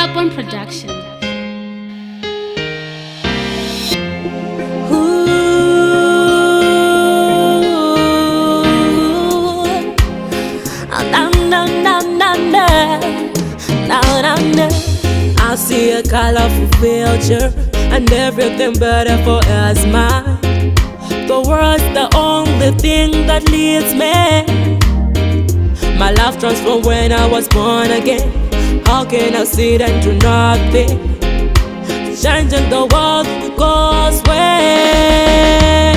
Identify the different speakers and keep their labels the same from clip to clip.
Speaker 1: Carbon Production.
Speaker 2: I see a colorful future and everything better for us, mine. The world's the only thing that leads me. My life transformed when I was born again. How can I sit and do nothing? Changing the world because when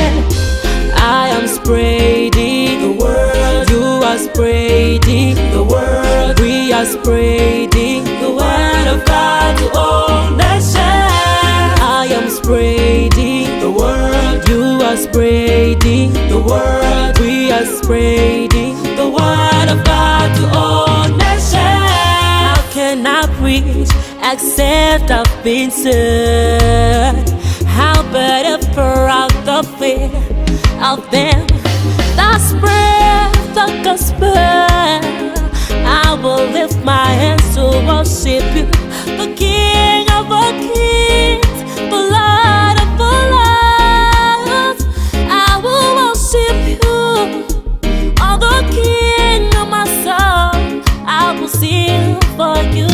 Speaker 2: I am spreading the word, you are spreading the word, we are spreading the word of God to all nations. I am spreading the word, you are spreading the word, we are spreading the word of God to all nations. How can I preach except I've been saved? How better pour out the fear of them that spread the gospel? I will lift my hands to worship you, the King of all kings, the Lord of all lords. I will worship you, oh the King of my soul. I will sing for you.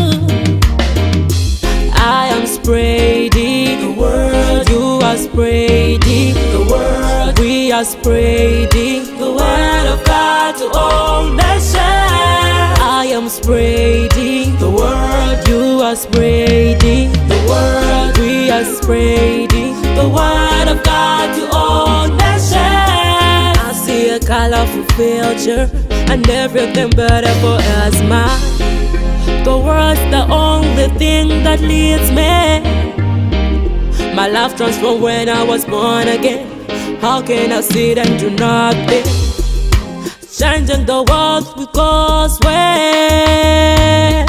Speaker 2: I am spreading the word, you are spreading the word, we are spreading the word of God to all nations. I am spreading the word, you are spreading the word, we are spreading the word of God to all nations. I see a colorful future and everything better for us, mine. The world's the only thing that leads me. My life transformed when I was born again. How can I sit and do nothing? Changing the world because when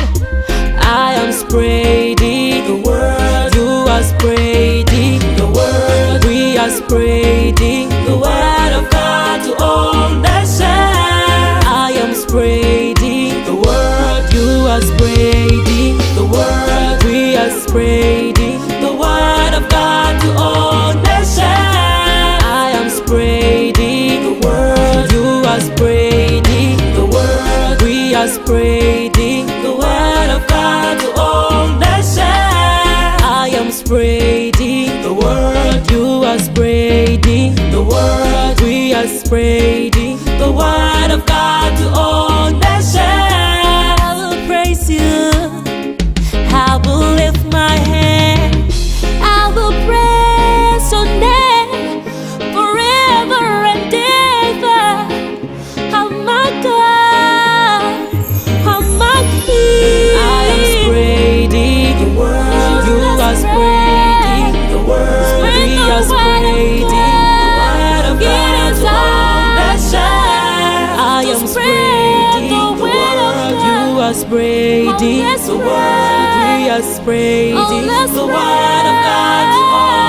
Speaker 2: I am spreading the word, you are spreading the word, we are spreading the word of God to all nations. I am spreading the word, you are spreading the word, we are spreading the word of God to all nations. I am spreading the word, you are spreading the word, we are spreading the word of God to all nations. I am spreading the word, you are spreading the word, we are spreading the word of God to all nations. I will praise you, I will lift my hand, I will praise your name forever and ever. Oh my God, oh my King. I am spreading the word, you are spreading the word, we are spreading the word of God to all nations. I am spreading the word, you are spreading the word, we are spreading the word of God to all